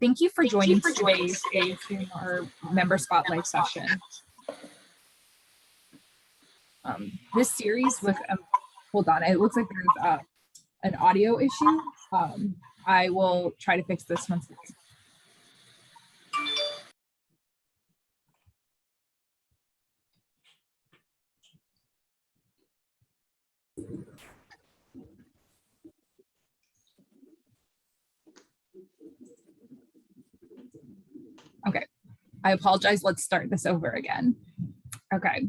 Thank you for joining today's ASBMR member spotlight session. This series with, hold on, it looks like there's an audio issue. I will try to fix this once it's. Okay, I apologize. Let's start this over again. Okay.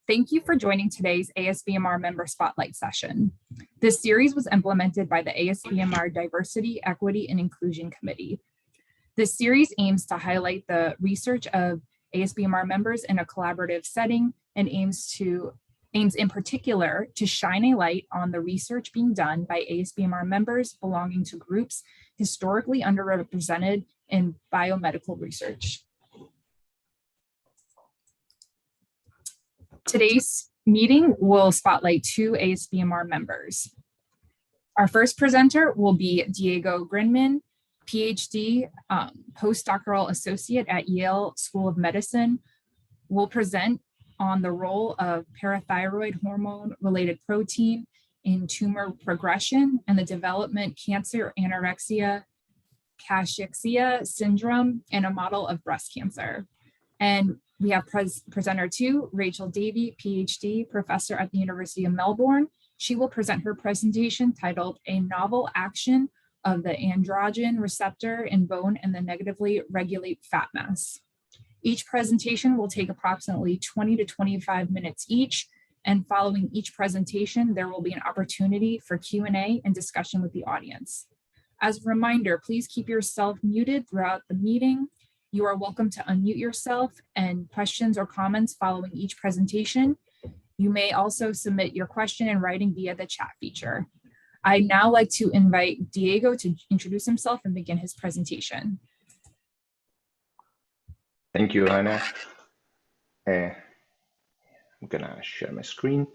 Thank you for joining today's ASBMR member spotlight session. This series was implemented by the ASBMR Diversity, Equity, and Inclusion Committee. This series aims to highlight the research of ASBMR members in a collaborative setting and aims in particular to shine a light on the research being done by ASBMR members belonging to groups historically underrepresented in biomedical research. Today's meeting will spotlight two ASBMR members. Our first presenter will be Diego Grinman, Ph.D., Postdoctoral Associate at Yale School of Medicine, will present on the role of parathyroid hormone-related protein in tumor progression and the development cancer, anorexia, cachexia syndrome, and a model of breast cancer. And we have presenter two, Rachel Davey, Ph.D., professor at the University of Melbourne. She will present her presentation titled A Novel Action of the Androgen Receptor in Bone and the Negatively Regulate Fat Mass. Each presentation will take approximately 20 to 25 minutes each, and following each presentation, there will be an opportunity for Q&A and discussion with the audience. As a reminder, please keep yourself muted throughout the meeting. You are welcome to unmute yourself and questions or comments following each presentation. You may also submit your question in writing via the chat feature. I'd now like to invite Diego to introduce himself and begin his presentation. Thank you, Hannah. I'm gonna share my screen.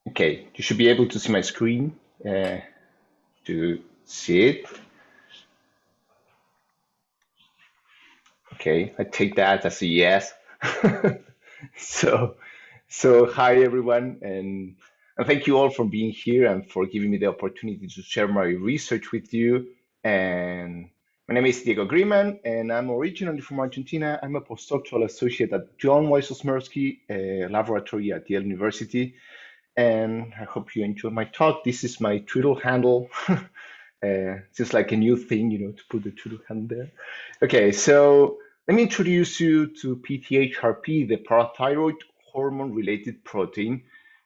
Okay, you should be able to see my screen. To see it. Okay, I take that as a yes. So hi everyone, and thank you all for being here and for giving me the opportunity to share my research with you. And my name is Diego Griman, and I'm originally from Argentina. I'm a postdoctoral associate at John Wysosmersky laboratory at Yale University, and I hope you enjoy my talk. This is my Twitter handle. It's just like a new thing, you know, to put the Twitter handle there. Okay, so let me introduce you to PTHrP, the parathyroid hormone-related protein.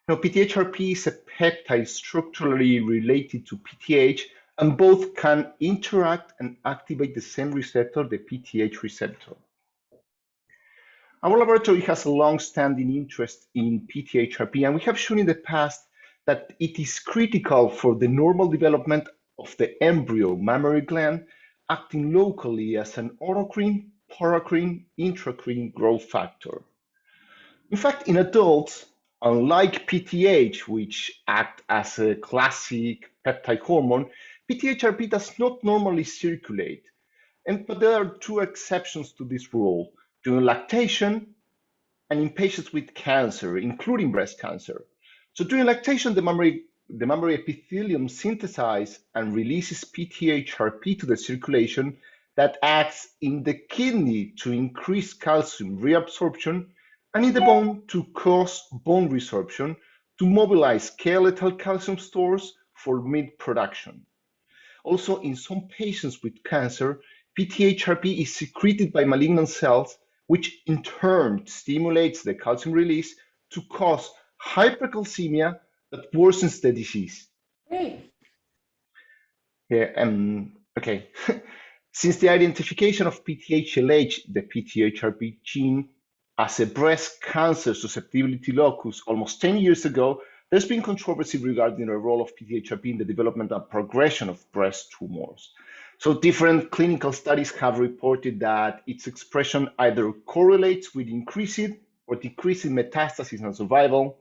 Now, PTHrP is a peptide structurally related to PTH, and both can interact and activate the same receptor, the PTH receptor. Our laboratory has a long-standing interest in PTHrP, and we have shown in the past that it is critical for the normal development of the embryo mammary gland, acting locally as an autocrine, paracrine, intracrine growth factor. In fact, in adults, unlike PTH, which act as a classic peptide hormone, PTHrP does not normally circulate. But there are two exceptions to this rule: during lactation and in patients with cancer, including breast cancer. So during lactation, the mammary epithelium synthesizes and releases PTHrP to the circulation that acts in the kidney to increase calcium reabsorption and in the bone to cause bone resorption to mobilize skeletal calcium stores for meat production. Also, in some patients with cancer, PTHrP is secreted by malignant cells, which in turn stimulates the calcium release to cause hypercalcemia that worsens the disease. Hey. Yeah, okay. Since the identification of PTHLH, the PTHrP gene, as a breast cancer susceptibility locus almost 10 years ago, there's been controversy regarding the role of PTHrP in the development and progression of breast tumors. So different clinical studies have reported that its expression either correlates with increased or decreasing metastasis and survival.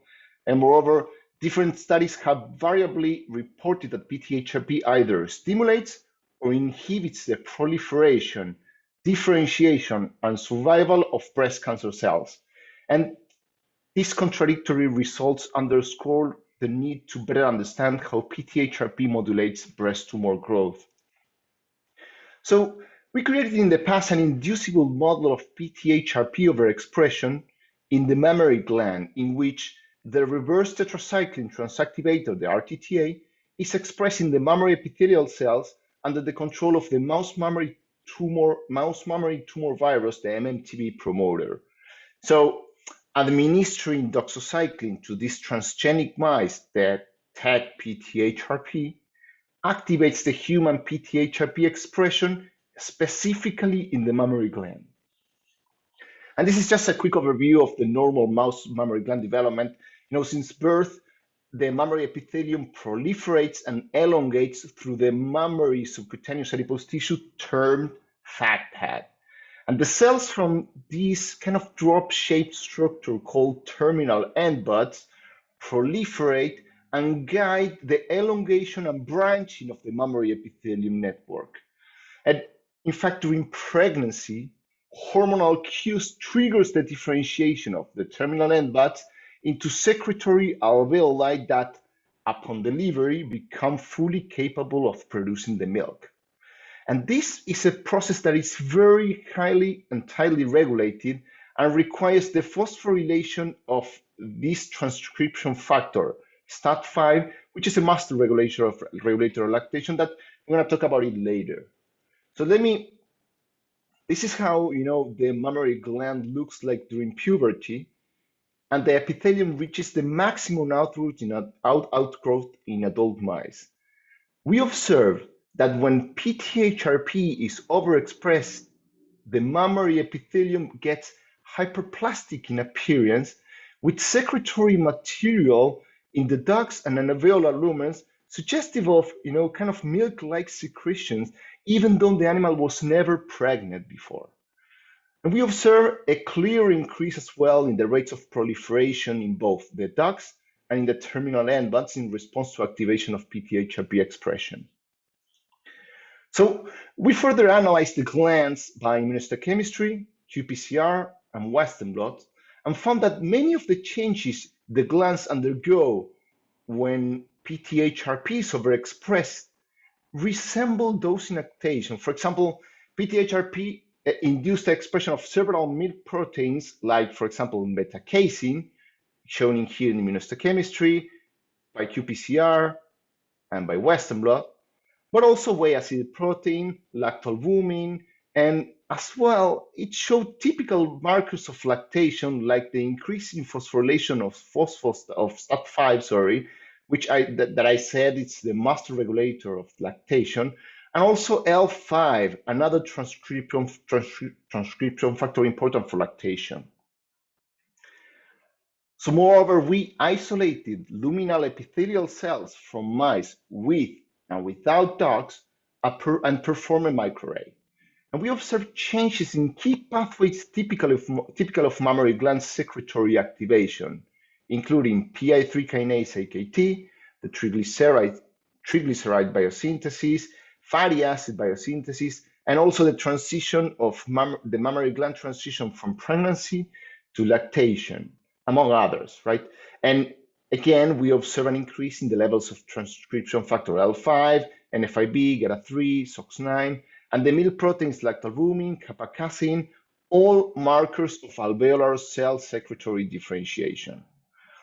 And moreover, Different studies have variably reported that PTHrP either stimulates or inhibits the proliferation, differentiation, and survival of breast cancer cells. And these contradictory results underscore the need to better understand how PTHrP modulates breast tumor growth. So we created in the past an inducible model of PTHrP overexpression in the mammary gland, in which the reverse tetracycline transactivator, the RTTA, is expressed in the mammary epithelial cells under the control of the mouse mammary tumor virus, the MMTV promoter. So administering doxycycline to these transgenic mice that tag PTHrP activates the human PTHrP expression specifically in the mammary gland. And this is just a quick overview of the normal mouse mammary gland development. Since birth, the mammary epithelium proliferates and elongates through the mammary subcutaneous adipose tissue termed fat pad. And the cells from this kind of drop-shaped structure called terminal end buds proliferate and guide the elongation and branching of the mammary epithelium network. And in fact, during pregnancy, hormonal cues triggers the differentiation of the terminal end buds into secretory alveoli that, upon delivery, become fully capable of producing the milk. And this is a process that is very highly and tightly regulated and requires the phosphorylation of this transcription factor, STAT5, which is a master regulator of lactation that we're going to talk about it later. So this is how the mammary gland looks like during puberty, and the epithelium reaches the maximum outgrowth in adult mice. We observe that when PTHrP is overexpressed, the mammary epithelium gets hyperplastic in appearance, with secretory material in the ducts and alveolar lumens suggestive of kind of milk-like secretions, even though the animal was never pregnant before. And we observe a clear increase as well in the rates of proliferation in both the ducts and in the terminal end buds in response to activation of PTHrP expression. So we further analyzed the glands by immunohistochemistry, qPCR, and Western blot, and found that many of the changes the glands undergo when PTHrP is overexpressed resemble those in lactation. For example, PTHrP induced the expression of several milk proteins, like, for example, beta-casein, shown in here in immunohistochemistry, by qPCR, and by Western blot, but also whey acid protein, lactalbumin, and as well, it showed typical markers of lactation, like the increase in phosphorylation of STAT5, which I said it's the master regulator of lactation, and also L5, another transcription factor important for lactation. So moreover, we isolated luminal epithelial cells from mice with and without ducts and performed a microarray. And we observed changes in key pathways typical of mammary gland secretory activation, including PI3 kinase AKT, the triglyceride biosynthesis, fatty acid biosynthesis, and also the transition of the mammary gland transition from pregnancy to lactation, among others, right? And again, we observe an increase in the levels of transcription factor L5, NFIB, GATA3, SOX9, and the milk proteins lactalbumin, kappa-casein, all markers of alveolar cell secretory differentiation.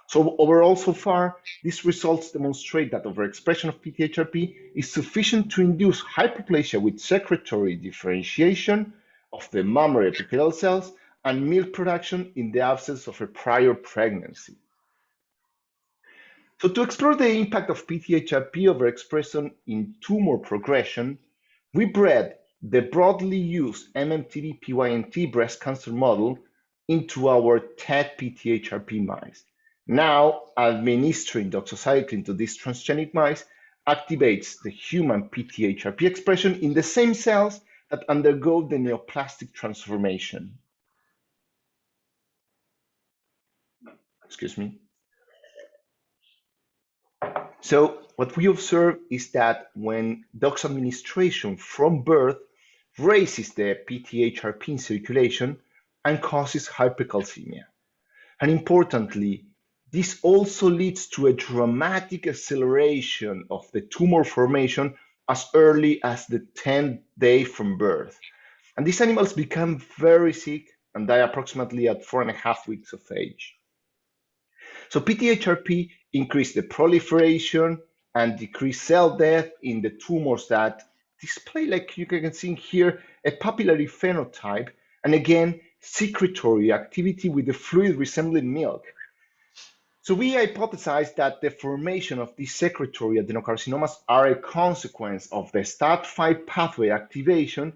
So overall, so far, these results demonstrate that overexpression of PTHrP is sufficient to induce hyperplasia with secretory differentiation of the mammary epithelial cells and milk production in the absence of a prior pregnancy. So to explore the impact of PTHrP overexpression in tumor progression, we bred the broadly used MMTD-PYNT breast cancer model into our TED PTHrP mice. Now, administering doxycycline to these transgenic mice activates the human PTHrP expression in the same cells that undergo the neoplastic transformation. Excuse me. So what we observe is that when dose administration from birth raises the PTHrP in circulation and causes hypercalcemia. And importantly, this also leads to a dramatic acceleration of the tumor formation as early as the 10th day from birth. And these animals become very sick and die approximately at 4.5 weeks of age. So PTHrP increased the proliferation and decreased cell death in the tumors that display, like you can see here, a papillary phenotype, and again, secretory activity with the fluid resembling milk. So we hypothesized that the formation of these secretory adenocarcinomas are a consequence of the STAT5 pathway activation,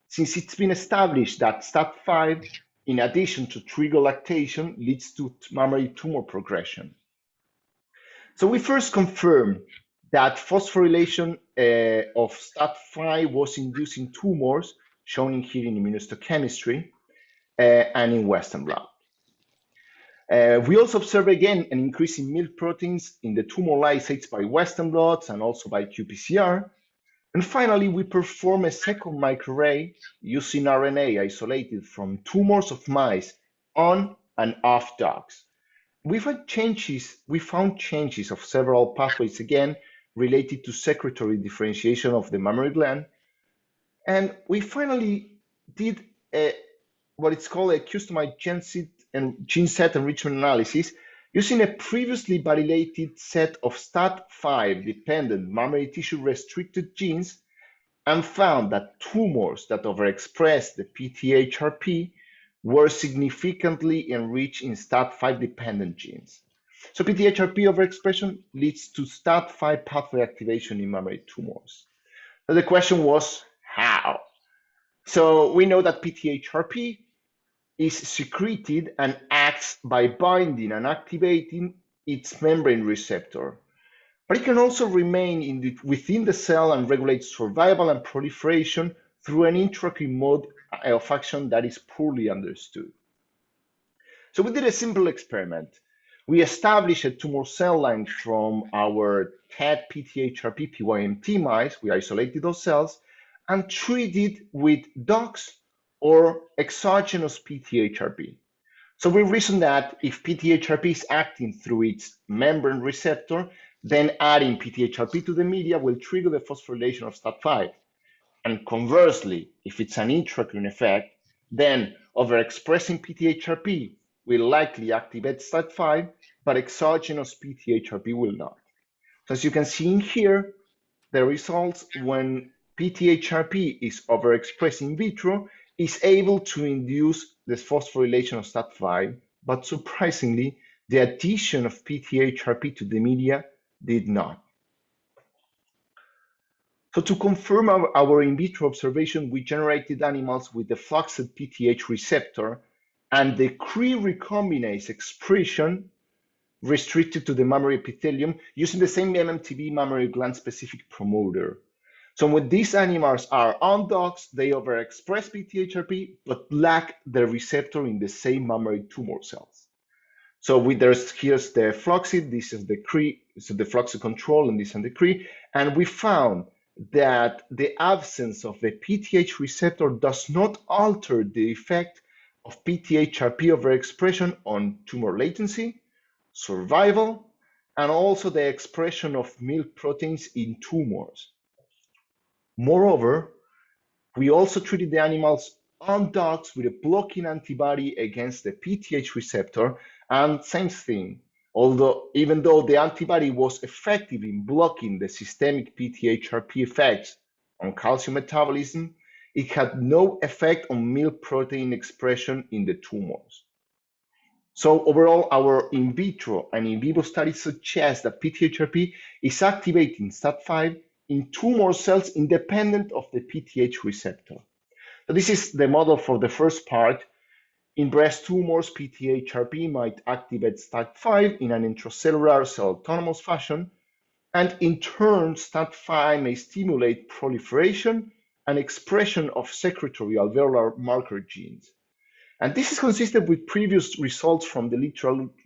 since it's been established that STAT5, in addition to trigger lactation, leads to mammary tumor progression. So we first confirmed that phosphorylation of STAT5 was induced in tumors, shown here in immunohistochemistry and in Western blot. We also observed again an increase in milk proteins in the tumor lysates by Western blots and also by qPCR. And finally, we perform a second microarray using RNA isolated from tumors of mice on and off dogs. We found changes of several pathways again related to secretory differentiation of the mammary gland. And we finally did what it's called a customized gene set enrichment analysis using a previously validated set of STAT5 dependent mammary tissue restricted genes, and found that tumors that overexpress the PTHrP were significantly enriched in STAT5 dependent genes. So PTHrP overexpression leads to STAT5 pathway activation in mammary tumors. So the question was how? So we know that PTHrP is secreted and acts by binding and activating its membrane receptor. But it can also remain within the cell and regulate survival and proliferation through an intracrine mode of action that is poorly understood. So we did a simple experiment. We established a tumor cell line from our TED PTHrP PYMT mice. We isolated those cells and treated with DOX or exogenous PTHrP. So we reasoned that if PTHrP is acting through its membrane receptor, then adding PTHrP to the media will trigger the phosphorylation of STAT5. And conversely, if it's an intracrine effect, then overexpressing PTHrP will likely activate STAT5, but exogenous PTHrP will not. So as you can see in here, the results when PTHrP is overexpressed in vitro is able to induce the phosphorylation of STAT5, but surprisingly, the addition of PTHrP to the media did not. So to confirm our in vitro observation, we generated animals with the fluxed PTH receptor and the Cre recombinase expression restricted to the mammary epithelium using the same MMTB mammary gland-specific promoter. So when these animals are on dogs, they overexpress PTHrP, but lack the receptor in the same mammary tumor cells. So here's the fluxed, this is the Cre, so the fluxed control, and this is the Cre, and we found that the absence of the PTH receptor does not alter the effect of PTHrP overexpression on tumor latency, survival, and also the expression of milk proteins in tumors. Moreover, we also treated the animals on dogs with a blocking antibody against the PTH receptor, and same thing, even though the antibody was effective in blocking the systemic PTHrP effects on calcium metabolism, it had no effect on milk protein expression in the tumors. So overall, our in vitro and in vivo studies suggest that PTHrP is activating STAT5 in tumor cells independent of the PTH receptor. So this is the model for the first part. In breast tumors, PTHrP might activate STAT5 in an intracellular cell autonomous fashion, and in turn, STAT5 may stimulate proliferation and expression of secretory alveolar marker genes. And this is consistent with previous results from the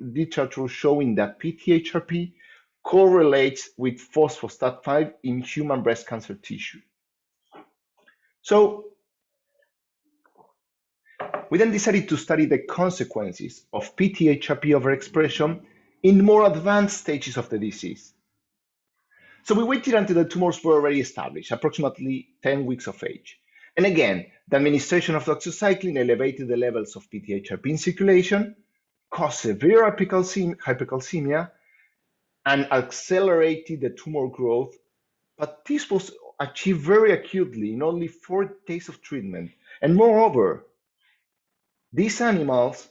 literature showing that PTHrP correlates with phospho-STAT 5 in human breast cancer tissue. So we then decided to study the consequences of PTHrP overexpression in more advanced stages of the disease. So we waited until the tumors were already established, approximately 10 weeks of age. And again, the administration of doxycycline elevated the levels of PTHrP in circulation, caused severe hypercalcemia, and accelerated the tumor growth. But this was achieved very acutely in only 4 days of treatment. And moreover, these animals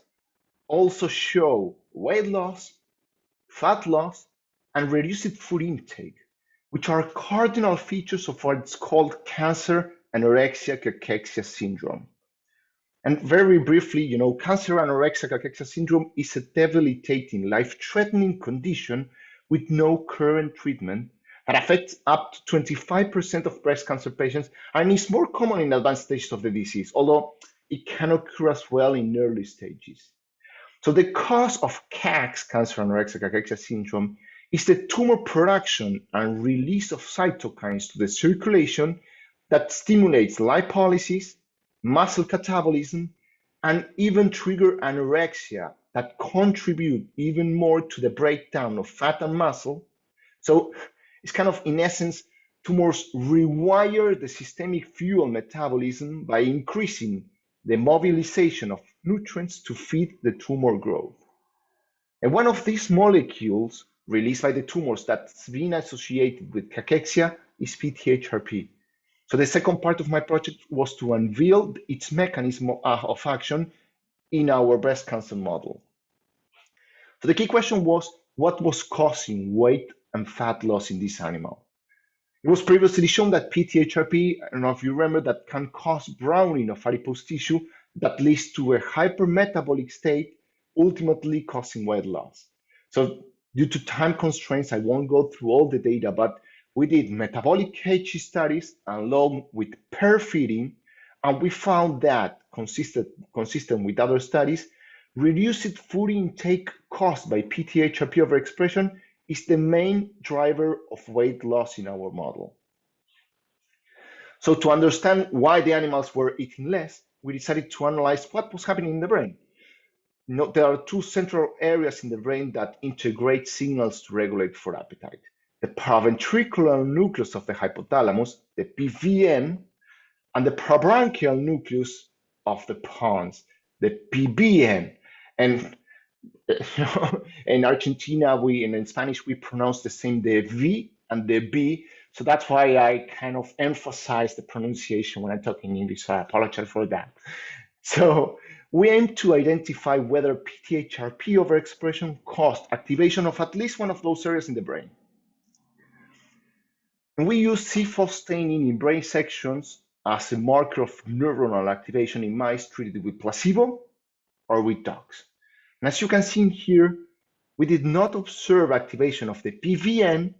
also show weight loss, fat loss, and reduced food intake, which are cardinal features of what's called cancer anorexia cachexia syndrome. And very briefly, cancer anorexia cachexia syndrome is a debilitating, life-threatening condition with no current treatment that affects up to 25% of breast cancer patients and is more common in advanced stages of the disease, although it can occur as well in early stages. So the cause of CACS, cancer anorexia cachexia syndrome, is the tumor production and release of cytokines to the circulation that stimulates lipolysis, muscle catabolism, and even trigger anorexia that contribute even more to the breakdown of fat and muscle. So it's kind of, in essence, tumors rewire the systemic fuel metabolism by increasing the mobilization of nutrients to feed the tumor growth. And one of these molecules released by the tumors that's been associated with cachexia is PTHrP. So the second part of my project was to unveil its mechanism of action in our breast cancer model. So the key question was, what was causing weight and fat loss in this animal? It was previously shown that PTHrP, I don't know if you remember, that can cause browning of adipose tissue that leads to a hypermetabolic state, ultimately causing weight loss. So due to time constraints, I won't go through all the data, but we did metabolic HE studies along with pair feeding, and we found that, consistent with other studies, reduced food intake caused by PTHrP overexpression is the main driver of weight loss in our model. So to understand why the animals were eating less, we decided to analyze what was happening in the brain. There are 2 central areas in the brain that integrate signals to regulate food appetite: the paraventricular nucleus of the hypothalamus, the PVN, and the parabranchial nucleus of the pons, the PBN. And in Argentina, and in Spanish, we pronounce the same, the V and the B. So that's why I kind of emphasize the pronunciation when I talk in English. So I apologize for that. So we aim to identify whether PTHrP overexpression caused activation of at least one of those areas in the brain. And we use C4 staining in brain sections as a marker of neuronal activation in mice treated with placebo or with dogs. And as you can see here, we did not observe activation of the PVN,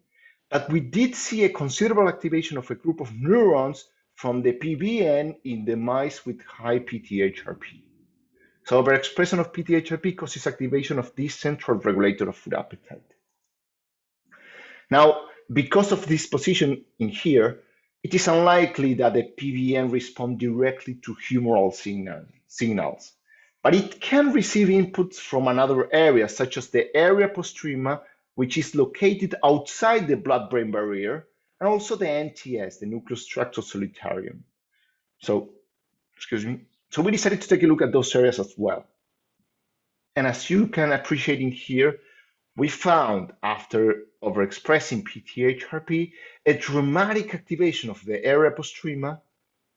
but we did see a considerable activation of a group of neurons from the PVN in the mice with high PTHrP. So overexpression of PTHrP causes activation of this central regulator of food appetite. Now, because of this position in here, it is unlikely that the PVN responds directly to humoral signals, but it can receive inputs from another area, such as the area postrema, which is located outside the blood-brain barrier, and also the NTS, the nucleus tractus solitarium. So we decided to take a look at those areas as well. And as you can appreciate in here, we found, after overexpressing PTHrP, a dramatic activation of the area postrema,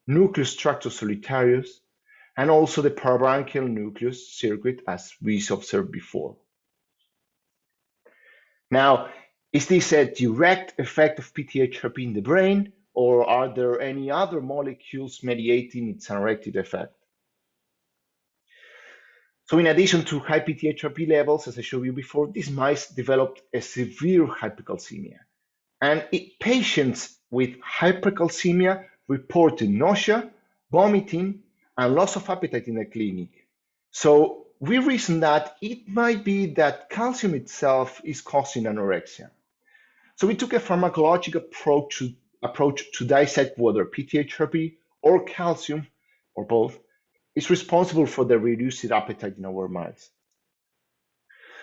nucleus tractus solitarius, and also the parabranchial nucleus circuit, as we observed before. Now, is this a direct effect of PTHrP in the brain, or are there any other molecules mediating its undirected effect? So in addition to high PTHrP levels, as I showed you before, these mice developed a severe hypercalcemia. And patients with hypercalcemia reported nausea, vomiting, and loss of appetite in the clinic. So we reasoned that it might be that calcium itself is causing anorexia. So we took a pharmacologic approach to dissect whether PTHrP or calcium, or both, is responsible for the reduced appetite in our mice.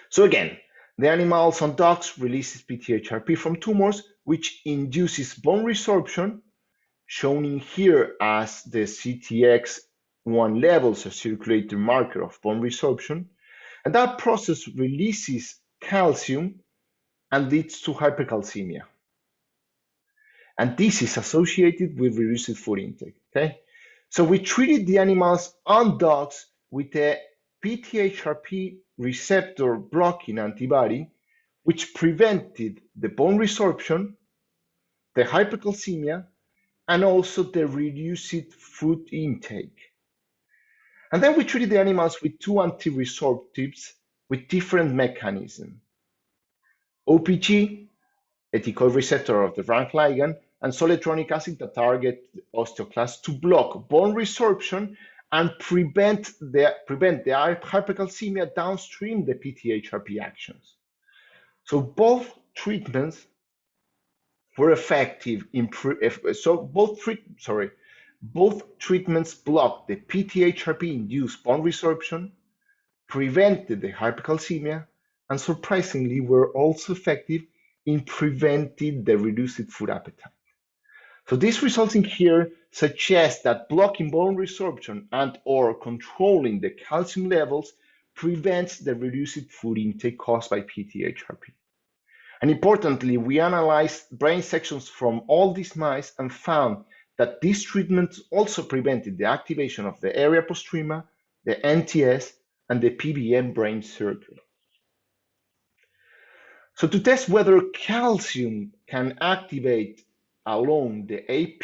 So again, the animals on dogs releases PTHrP from tumors, which induces bone resorption, shown in here as the CTX1 levels, a circulating marker of bone resorption. And that process releases calcium and leads to hypercalcemia. And this is associated with reduced food intake, okay? So we treated the animals on dogs with a PTHrP receptor blocking antibody, which prevented the bone resorption, the hypercalcemia, and also the reduced food intake. And then we treated the animals with two anti-resorptives with different mechanisms. OPG, a decoy receptor of the rank ligand, and zoledronic acid that target osteoclasts to block bone resorption and prevent the hypercalcemia downstream the PTHrP actions. So both treatments were effective in both treatments blocked the PTHrP-induced bone resorption, prevented the hypercalcemia, and surprisingly were also effective in preventing the reduced food appetite. So these results in here suggest that blocking bone resorption and or controlling the calcium levels prevents the reduced food intake caused by PTHrP. And importantly, we analyzed brain sections from all these mice and found that these treatments also prevented the activation of the area postrema, the NTS, and the PBM brain circuit. So to test whether calcium can activate along the AP,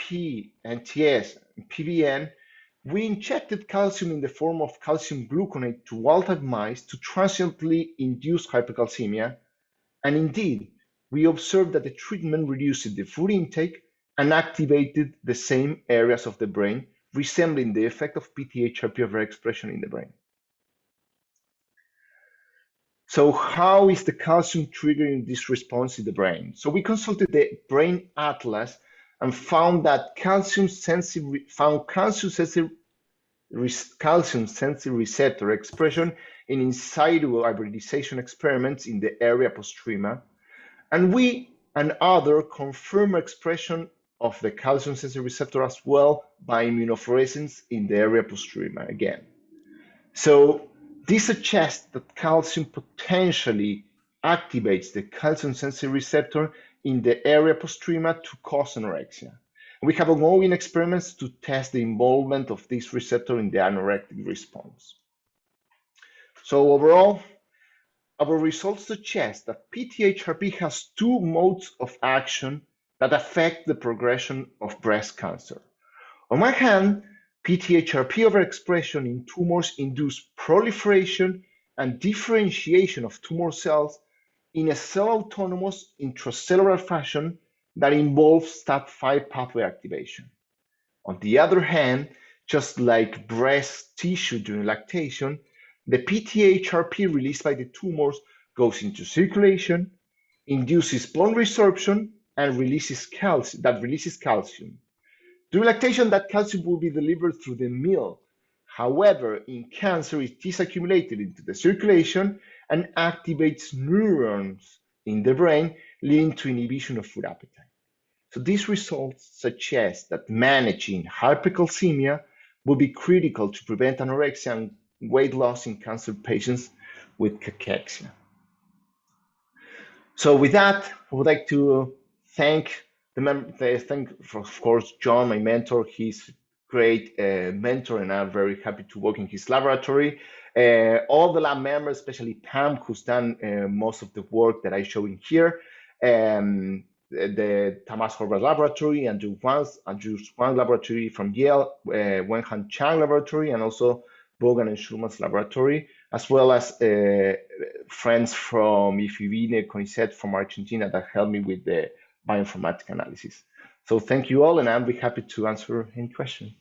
NTS, and PBN, we injected calcium in the form of calcium gluconate to wild-type mice to transiently induce hypercalcemia. And indeed, we observed that the treatment reduced the food intake and activated the same areas of the brain, resembling the effect of PTHrP overexpression in the brain. So how is the calcium triggering this response in the brain? So we consulted the brain atlas and found that calcium-sensitive receptor expression in in situ hybridization experiments in the area postrema. And we and other confirm expression of the calcium-sensitive receptor as well by immunofluorescence in the area postrema again. So this suggests that calcium potentially activates the calcium-sensitive receptor in the area postrema to cause anorexia. We have ongoing experiments to test the involvement of this receptor in the anorectic response. So overall, our results suggest that PTHrP has two modes of action that affect the progression of breast cancer. On one hand, PTHrP overexpression in tumors induce proliferation and differentiation of tumor cells in a cell-autonomous intracellular fashion that involves STAT5 pathway activation. On the other hand, just like breast tissue during lactation, the PTHrP released by the tumors goes into circulation, induces bone resorption, and releases calcium. During lactation, that calcium will be delivered through the meal. However, in cancer, it is accumulated into the circulation and activates neurons in the brain, leading to inhibition of food appetite. So these results suggest that managing hypercalcemia will be critical to prevent anorexia and weight loss in cancer patients with cachexia. So with that, I would like to thank of course, John, my mentor. He's great mentor, and I'm very happy to work in his laboratory. All the lab members, especially Pam, who's done most of the work that I show in here, the Thomas Horvath Laboratory, Andrew Wang Laboratory from Yale, Wenhan Chang Laboratory, and also Bogan and Schulman's laboratory, as well as friends from IFIBINE, CONICET from Argentina that helped me with the bioinformatic analysis. So thank you all, and I'll be happy to answer any question.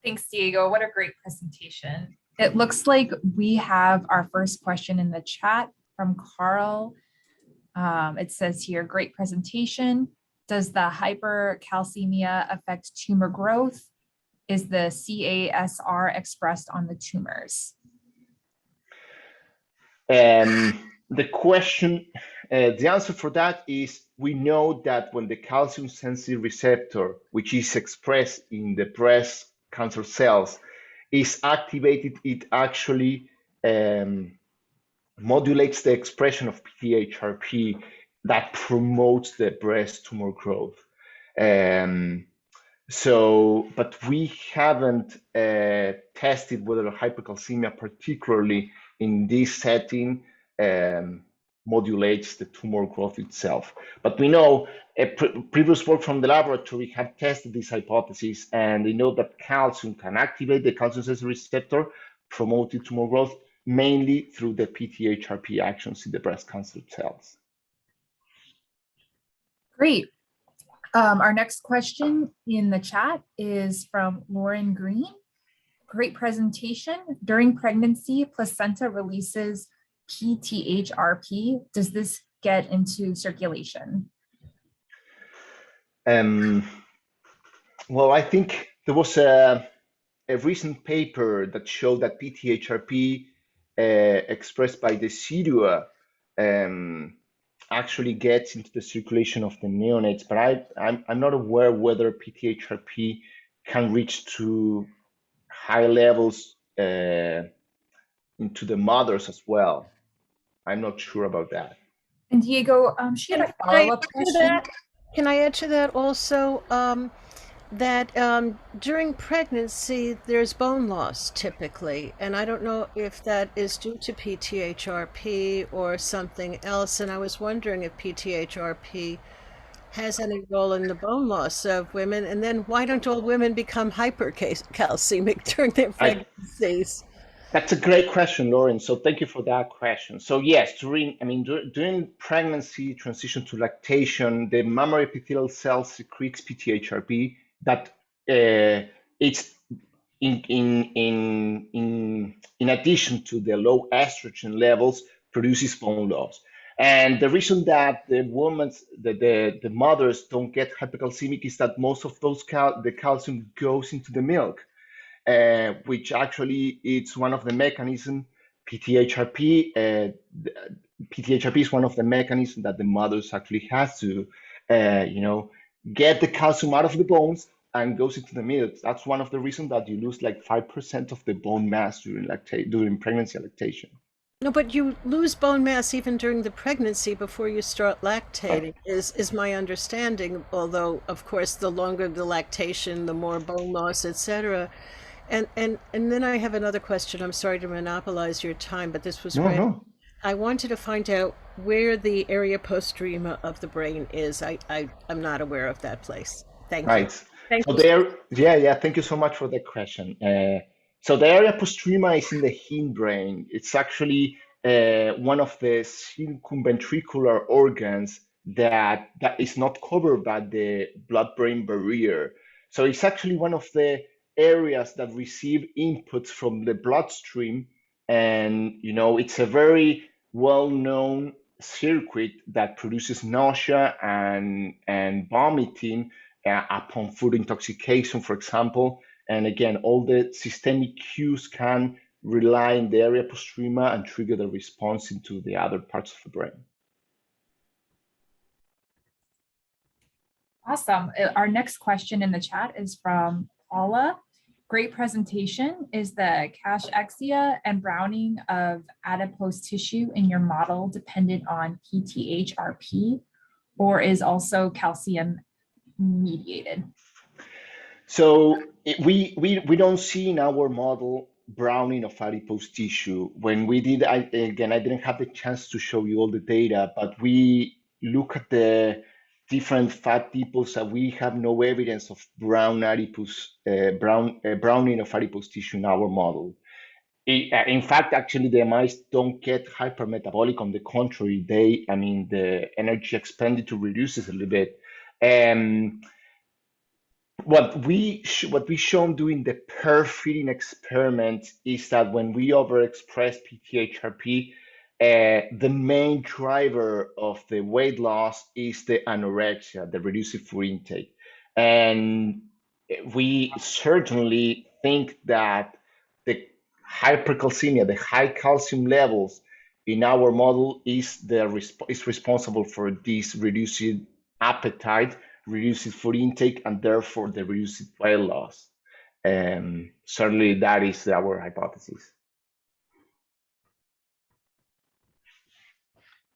Thanks, Diego. What a great presentation. It looks like we have our first question in the chat from Carl. It says here, great presentation. Does the hypercalcemia affect tumor growth? Is the CASR expressed on the tumors? The question, the answer for that is we know that when the calcium sensitive receptor, which is expressed in the breast cancer cells, is activated, it actually modulates the expression of PTHrP that promotes the breast tumor growth. But we haven't tested whether hypercalcemia, particularly in this setting, modulates the tumor growth itself. But we know previous work from the laboratory have tested this hypothesis, and they know that calcium can activate the calcium sensitive receptor, promoting tumor growth, mainly through the PTHrP actions in the breast cancer cells. Great. Our next question in the chat is from Lauren Green. Great presentation. During pregnancy, placenta releases PTHrP. Does this get into circulation? Well, I think there was a recent paper that showed that PTHrP expressed by the sedua actually gets into the circulation of the neonates, but I'm not aware whether PTHrP can reach to high levels into the mothers as well. I'm not sure about that. And Diego, she had a follow-up question. Can I add to that also? That during pregnancy, there's bone loss typically, and I don't know if that is due to PTHrP or something else, and I was wondering if PTHrP has any role in the bone loss of women, and then why don't all women become hypercalcemic during their pregnancies? That's a great question, Lauren. So thank you for that question. So yes, during pregnancy, transition to lactation, the mammary epithelial cells secretes PTHrP that it's in addition to the low estrogen levels, produces bone loss. And the reason that the mothers don't get hypercalcemic is that most of those the calcium goes into the milk, which actually it's one of the mechanisms. PTHrP is one of the mechanisms that the mothers actually has to, get the calcium out of the bones and goes into the milk. That's one of the reasons that you lose like 5% of the bone mass during pregnancy and lactation. No, but you lose bone mass even during the pregnancy before you start lactating, is my understanding. Although, of course, the longer the lactation, the more bone loss, etc. And then I have another question. I'm sorry to monopolize your time, but this was great. No. I wanted to find out where the area postrema of the brain is. I'm not aware of that place. Thank you. Right. Thank you so much for that question. So the area postrema is in the hindbrain. It's actually one of the circumventricular organs that is not covered by the blood-brain barrier. So it's actually one of the areas that receive inputs from the bloodstream, and it's a very well-known circuit that produces nausea and vomiting upon food intoxication, for example. And again, all the systemic cues can rely in the area postrema and trigger the response into the other parts of the brain. Awesome. Our next question in the chat is from Paula. Great presentation. Is the cachexia and browning of adipose tissue in your model dependent on PTHrP, or is also calcium mediated? So we don't see in our model browning of adipose tissue. When we did, I didn't have the chance to show you all the data, but we look at the different fat depots and we have no evidence of browning of adipose tissue in our model. In fact, actually, the mice don't get hypermetabolic. On the contrary, the energy expenditure reduces a little bit. what we shown doing the pair feeding experiment is that when we overexpress PTHrP, the main driver of the weight loss is the anorexia, the reduced food intake. And we certainly think that the hypercalcemia, the high calcium levels in our model is responsible for this reduced appetite, reduced food intake, and therefore the reduced weight loss. Certainly that is our hypothesis.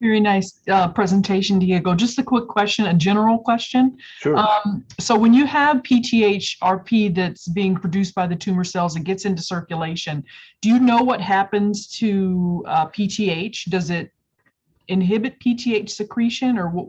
Very nice presentation, Diego. Just a quick question, a general question. Sure. So when you have PTHrP that's being produced by the tumor cells, it gets into circulation. Do you know what happens to PTH? Does it inhibit PTH secretion, or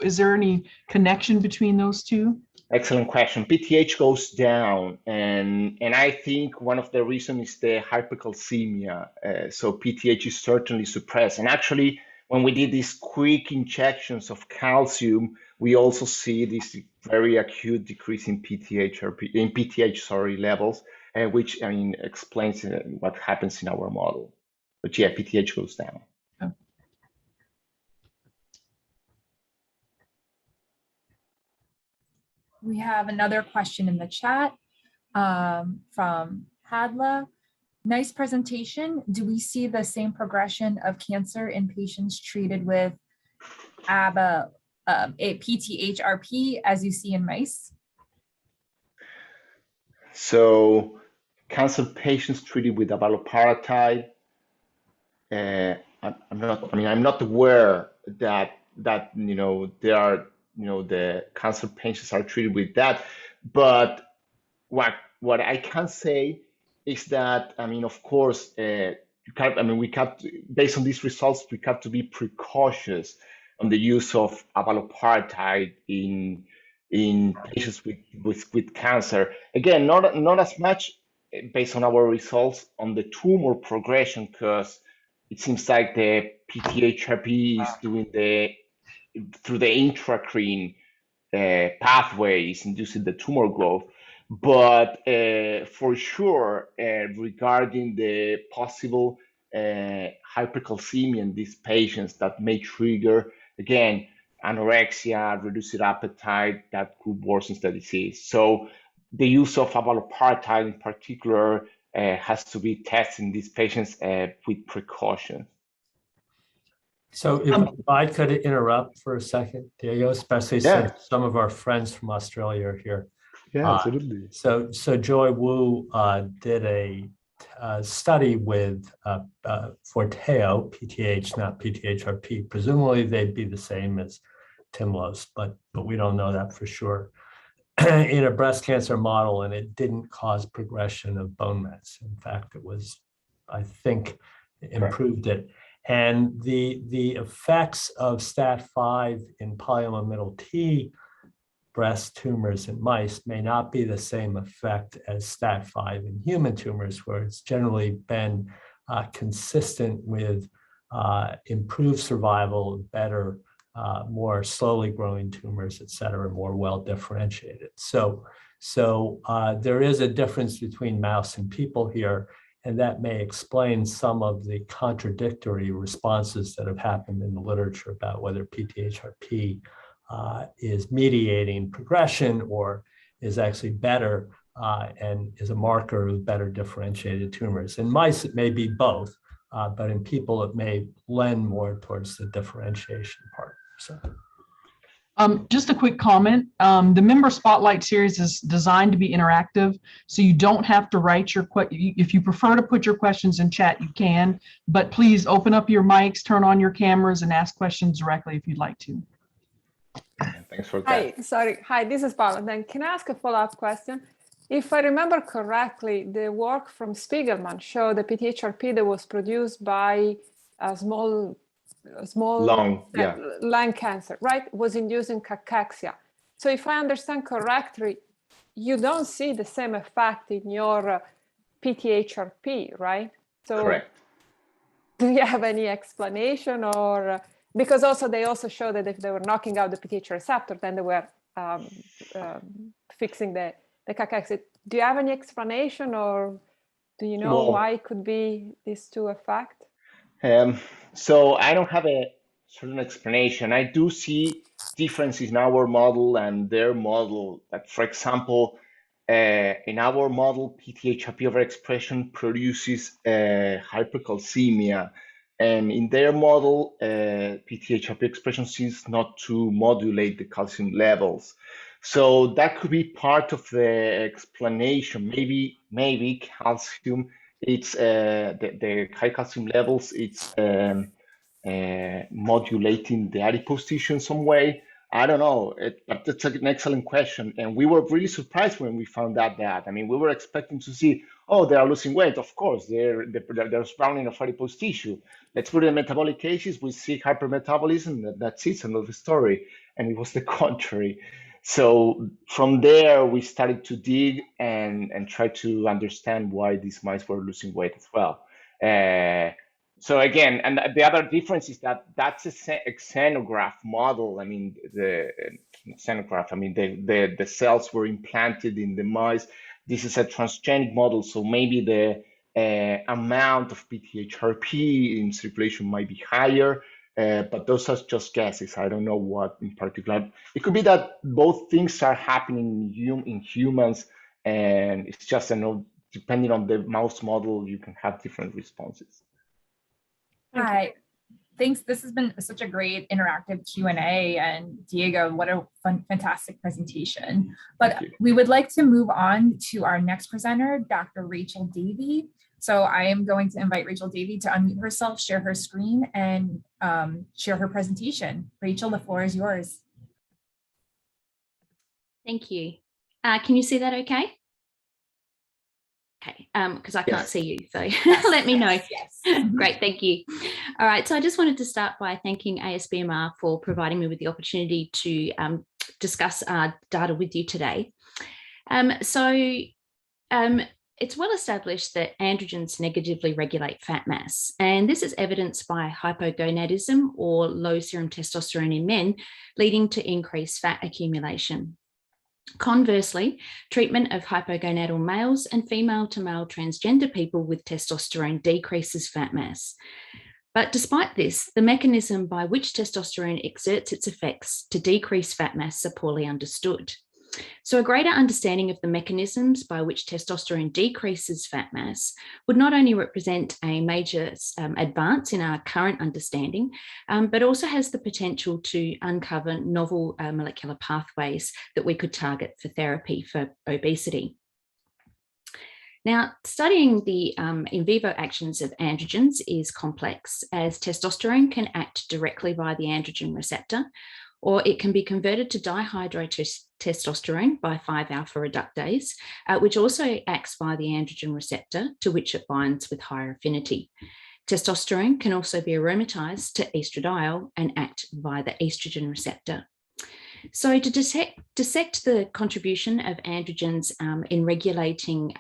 is there any connection between those two? Excellent question. PTH goes down, and I think one of the reasons is the hypercalcemia. So PTH is certainly suppressed. And actually, when we did these quick injections of calcium, we also see this very acute decrease in PTH levels, which explains what happens in our model. But yeah, PTH goes down. We have another question in the chat from Hadla. Nice presentation. Do we see the same progression of cancer in patients treated with a PTHrP as you see in mice? So cancer patients treated with abaloparatide, I'm not aware that there are the cancer patients are treated with that, but what I can say is that of course based on these results we have to be precautious on the use of abaloparatide in patients with cancer. Again, not as much based on our results on the tumor progression, because it seems like the PTHrP is doing through the intracrine pathways inducing the tumor growth. But for sure, regarding the possible hypercalcemia in these patients that may trigger, again, anorexia, reduced appetite, that could worsen the disease. So the use of abaloparatide in particular has to be tested in these patients with precaution. So if I could interrupt for a second, Diego, especially since some of our friends from Australia are here. Yeah, absolutely. So Joy Wu did a study with Forteo, PTH, not PTHrP. Presumably they'd be the same as Timlos, but we don't know that for sure. In a breast cancer model, and it didn't cause progression of bone mets. In fact, it was, I think, improved it. And the effects of STAT5 in polyomal middle T breast tumors in mice may not be the same effect as STAT5 in human tumors, where it's generally been consistent with improved survival, better, more slowly growing tumors, et cetera, more well differentiated. So there is a difference between mouse and people here, and that may explain some of the contradictory responses that have happened in the literature about whether PTHrP is mediating progression or is actually better and is a marker of better differentiated tumors. In mice, it may be both, but in people, it may lend more towards the differentiation part. So. Just a quick comment. The Member Spotlight series is designed to be interactive, so you don't have to write your if you prefer to put your questions in chat, you can, but please open up your mics, turn on your cameras, and ask questions directly if you'd like to. Thanks for that. Hi, sorry. Hi, this is Paula. Then can I ask a follow-up question? If I remember correctly, the work from Spiegelman showed the PTHrP that was produced by a small lung cancer, right, was inducing cachexia. So if I understand correctly, you don't see the same effect in your PTHrP, right? So correct. Do you have any explanation, or because also they also show that if they were knocking out the PTH receptor, then they were fixing the cachexia. Do you have any explanation, or do you know why it could be these two effects? So I don't have a certain explanation. I do see differences in our model and their model. Like, for example, in our model, PTHrP overexpression produces hypercalcemia. And in their model, PTHrP expression seems not to modulate the calcium levels. So that could be part of the explanation. Maybe calcium, it's the high calcium levels, it's modulating the adipose tissue in some way. I don't know, but that's an excellent question. And we were really surprised when we found out that. I mean, we were expecting to see, oh, they are losing weight. Of course, they're sprouting of adipose tissue. Let's put it in metabolic cases, we see hypermetabolism, that's it, another story. And it was the contrary. So from there, we started to dig and try to understand why these mice were losing weight as well. So again, and the other difference is that that's a xenograph model. I mean, the cells were implanted in the mice. This is a transgenic model, so maybe the amount of PTHrP in circulation might be higher, but those are just guesses. I don't know what in particular. It could be that both things are happening in humans, and it's just depending on the mouse model, you can have different responses. Hi, thanks. This has been such a great interactive Q&A, and Diego, what a fantastic presentation. But we would like to move on to our next presenter, Dr. Rachel Davey. So I am going to invite Rachel Davey to unmute herself, share her screen, and share her presentation. Rachel, the floor is yours. Thank you. Can you see that okay? Okay, because I can't see you, so let me know. Yes. Great, thank you. All right, so I just wanted to start by thanking ASBMR for providing me with the opportunity to discuss data with you today. It's well established that androgens negatively regulate fat mass, and this is evidenced by hypogonadism or low serum testosterone in men, leading to increased fat accumulation. Conversely, treatment of hypogonadal males and female-to-male transgender people with testosterone decreases fat mass. But despite this, the mechanism by which testosterone exerts its effects to decrease fat mass are poorly understood. So a greater understanding of the mechanisms by which testosterone decreases fat mass would not only represent a major advance in our current understanding, but also has the potential to uncover novel molecular pathways that we could target for therapy for obesity. Now, studying the in vivo actions of androgens is complex, as testosterone can act directly via the androgen receptor, or it can be converted to dihydrotestosterone by 5-alpha reductase, which also acts via the androgen receptor, to which it binds with higher affinity. Testosterone can also be aromatized to estradiol and act via the estrogen receptor. So to dissect the contribution of androgens in regulating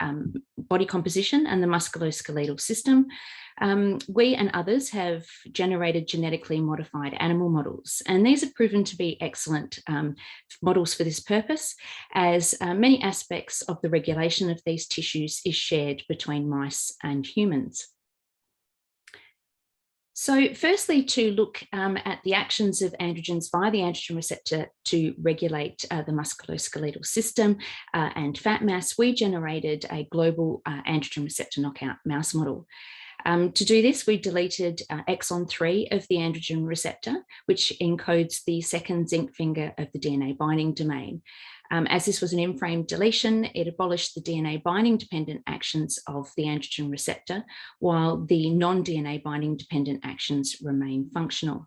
body composition and the musculoskeletal system, we and others have generated genetically modified animal models, and these have proven to be excellent models for this purpose, as many aspects of the regulation of these tissues is shared between mice and humans. So firstly, to look at the actions of androgens via the androgen receptor to regulate the musculoskeletal system and fat mass, we generated a global androgen receptor knockout mouse model. To do this, we deleted exon 3 of the androgen receptor, which encodes the second zinc finger of the DNA binding domain. As this was an in-frame deletion, it abolished the DNA binding dependent actions of the androgen receptor, while the non-DNA binding dependent actions remain functional.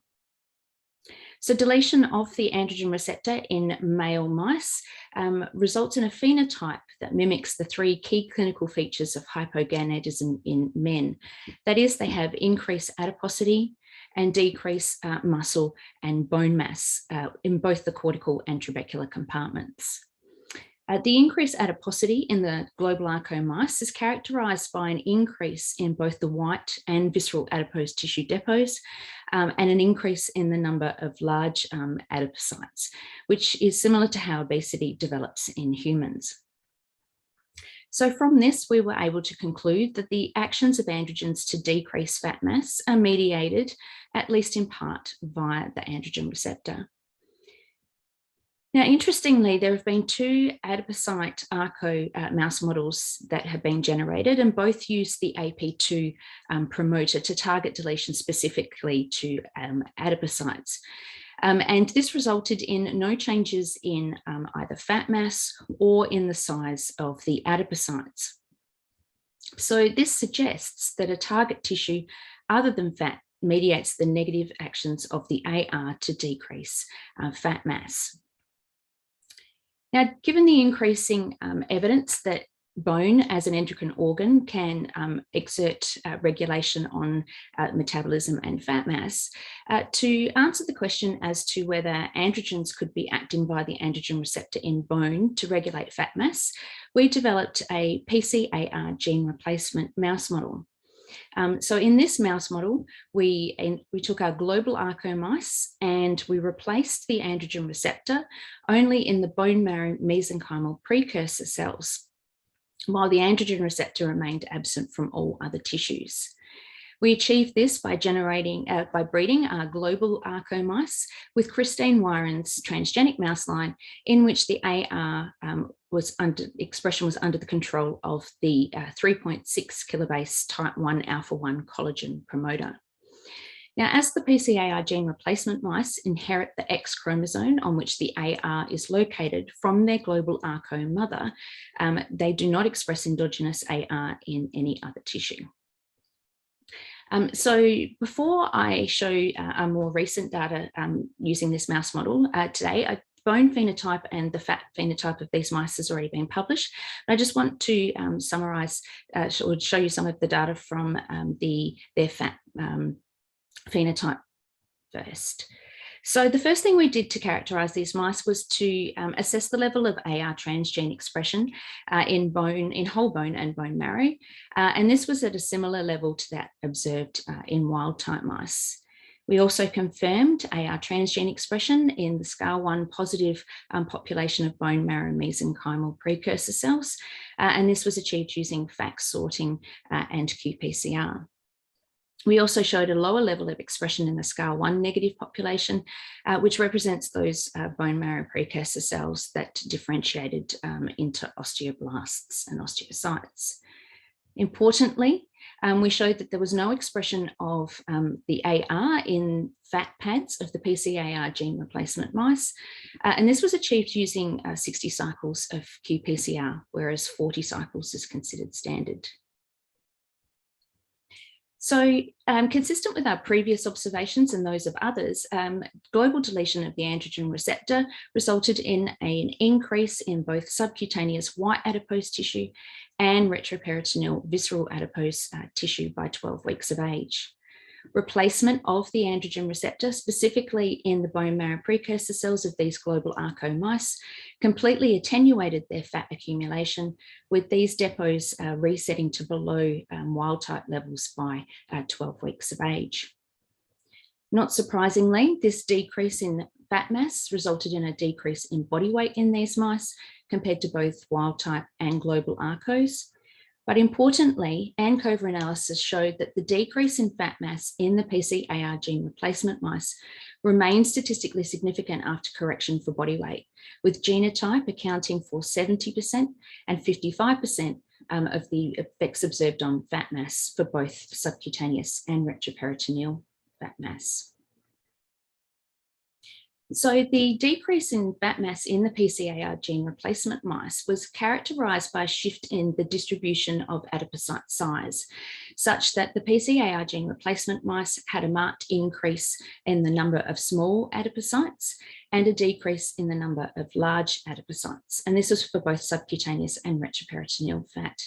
So deletion of the androgen receptor in male mice results in a phenotype that mimics the 3 key clinical features of hypogonadism in men. That is, they have increased adiposity and decreased muscle and bone mass in both the cortical and trabecular compartments. The increased adiposity in the global ARCO mice is characterized by an increase in both the white and visceral adipose tissue depots and an increase in the number of large adipocytes, which is similar to how obesity develops in humans. So from this, we were able to conclude that the actions of androgens to decrease fat mass are mediated, at least in part, via the androgen receptor. Now, interestingly, there have been 2 adipocyte ARCO mouse models that have been generated, and both use the AP2 promoter to target deletion specifically to adipocytes. And this resulted in no changes in either fat mass or in the size of the adipocytes. So this suggests that a target tissue other than fat mediates the negative actions of the AR to decrease fat mass. Now, given the increasing evidence that bone as an endocrine organ can exert regulation on metabolism and fat mass, to answer the question as to whether androgens could be acting by the androgen receptor in bone to regulate fat mass, we developed a PCAR gene replacement mouse model. So in this mouse model, we took our global ARCO mice and we replaced the androgen receptor only in the bone marrow mesenchymal precursor cells, while the androgen receptor remained absent from all other tissues. We achieved this by breeding our global ARCO mice with Christine Wyron's transgenic mouse line, in which the AR expression was under the control of the 3.6 kilobase type 1 alpha-1 collagen promoter. Now, as the PCAR gene replacement mice inherit the X chromosome on which the AR is located from their global ARCO mother, they do not express endogenous AR in any other tissue. So before I show our more recent data using this mouse model today, bone phenotype and the fat phenotype of these mice has already been published. But I just want to summarize or show you some of the data from their fat phenotype first. So the first thing we did to characterize these mice was to assess the level of AR transgene expression in whole bone and bone marrow. And this was at a similar level to that observed in wild type mice. We also confirmed AR transgene expression in the SCAR1 positive population of bone marrow mesenchymal precursor cells. And this was achieved using FACS sorting and qPCR. We also showed a lower level of expression in the SCAR1 negative population, which represents those bone marrow precursor cells that differentiated into osteoblasts and osteocytes. Importantly, we showed that there was no expression of the AR in fat pads of the PCAR gene replacement mice. And this was achieved using 60 cycles of qPCR, whereas 40 cycles is considered standard. So consistent with our previous observations and those of others, global deletion of the androgen receptor resulted in an increase in both subcutaneous white adipose tissue and retroperitoneal visceral adipose tissue by 12 weeks of age. Replacement of the androgen receptor, specifically in the bone marrow precursor cells of these global ARCO mice, completely attenuated their fat accumulation, with these depots resetting to below wild type levels by 12 weeks of age. Not surprisingly, this decrease in fat mass resulted in a decrease in body weight in these mice compared to both wild type and global ARCOs. But importantly, ANCOVA analysis showed that the decrease in fat mass in the PCAR gene replacement mice remained statistically significant after correction for body weight, with genotype accounting for 70% and 55% of the effects observed on fat mass for both subcutaneous and retroperitoneal fat mass. So the decrease in fat mass in the PCAR gene replacement mice was characterized by a shift in the distribution of adipocyte size, such that the PCAR gene replacement mice had a marked increase in the number of small adipocytes and a decrease in the number of large adipocytes. And this was for both subcutaneous and retroperitoneal fat.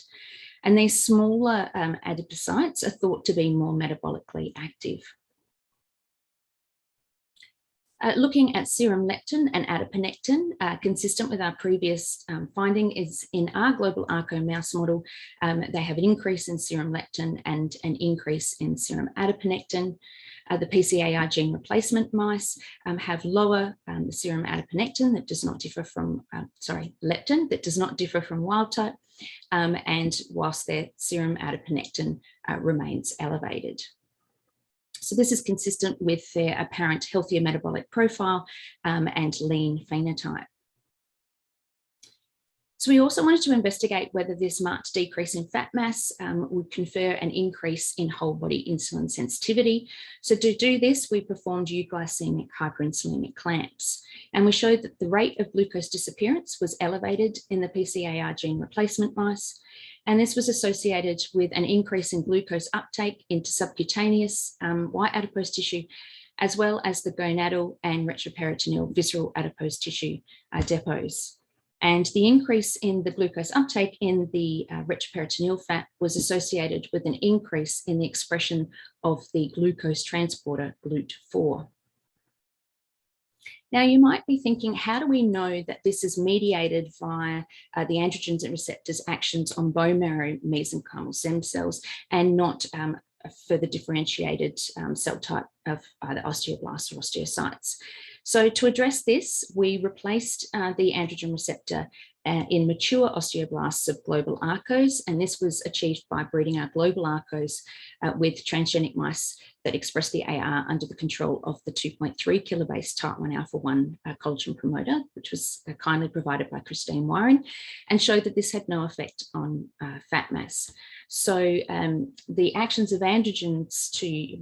And these smaller adipocytes are thought to be more metabolically active. Looking at serum leptin and adiponectin, consistent with our previous finding, is in our global ARCO mouse model, they have an increase in serum leptin and an increase in serum adiponectin. The PCAR gene replacement mice have lower serum adiponectin that does not differ from, leptin that does not differ from wild type, and whilst their serum adiponectin remains elevated. So this is consistent with their apparent healthier metabolic profile and lean phenotype. So we also wanted to investigate whether this marked decrease in fat mass would confer an increase in whole body insulin sensitivity. So to do this, we performed euglycemic hyperinsulinic clamps, and we showed that the rate of glucose disappearance was elevated in the PCAR gene replacement mice. And this was associated with an increase in glucose uptake into subcutaneous white adipose tissue, as well as the gonadal and retroperitoneal visceral adipose tissue depots. And the increase in the glucose uptake in the retroperitoneal fat was associated with an increase in the expression of the glucose transporter GLUT4. Now, you might be thinking, how do we know that this is mediated via the androgens and receptors' actions on bone marrow mesenchymal stem cells and not a further differentiated cell type of either osteoblasts or osteocytes? So to address this, we replaced the androgen receptor in mature osteoblasts of global ARCOs, and this was achieved by breeding our global ARCOs with transgenic mice that express the AR under the control of the 2.3 kilobase type 1 alpha-1 collagen promoter, which was kindly provided by Christine Warren, and showed that this had no effect on fat mass. So the actions of androgens